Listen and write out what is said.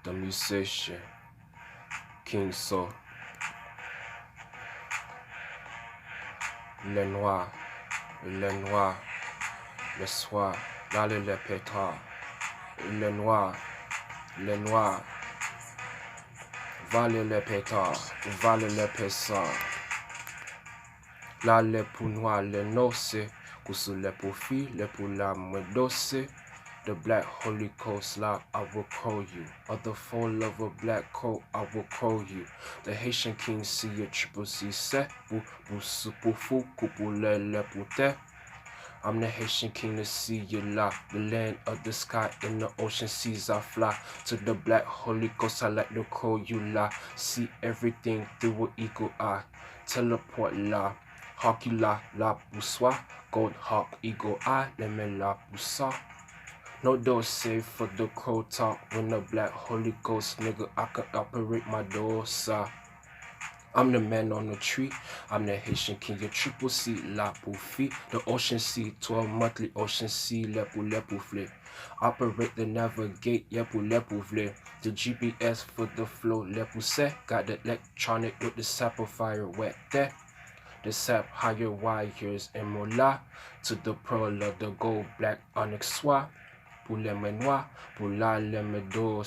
the musician, King Soul, le noir, le soir, l'aller le pétard, le noir, vale le pétard, vale le pétard, l'aller pour noir, le noce, cousu le pour fille, le pour la medoce. The black holy coast la, I will call you. Or the fall of a black coat, I will call you. The Haitian king see a triple C set. I'm the Haitian king to see you la. The land of the sky in the ocean seas I fly. To the black holy coast I like to call you la. See everything through an eagle eye. Teleport la. Hawk you la poussoir. Gold hawk eagle eye. Let me la poussa. No door safe for the crow talk. When the black holy ghost nigga, I can operate my doors. I'm the man on the tree. I'm the Haitian king. Your triple C, la poufi. The ocean sea, 12 monthly ocean sea, lepu flip. Operate the navigate, lepu flip. The GPS for the flow, lepu set. Got the electronic with the sapphire wet there. The sap higher wires and mola. To the pearl of the gold black onyx swap. Pour les mains noires, pour la les mains d'or,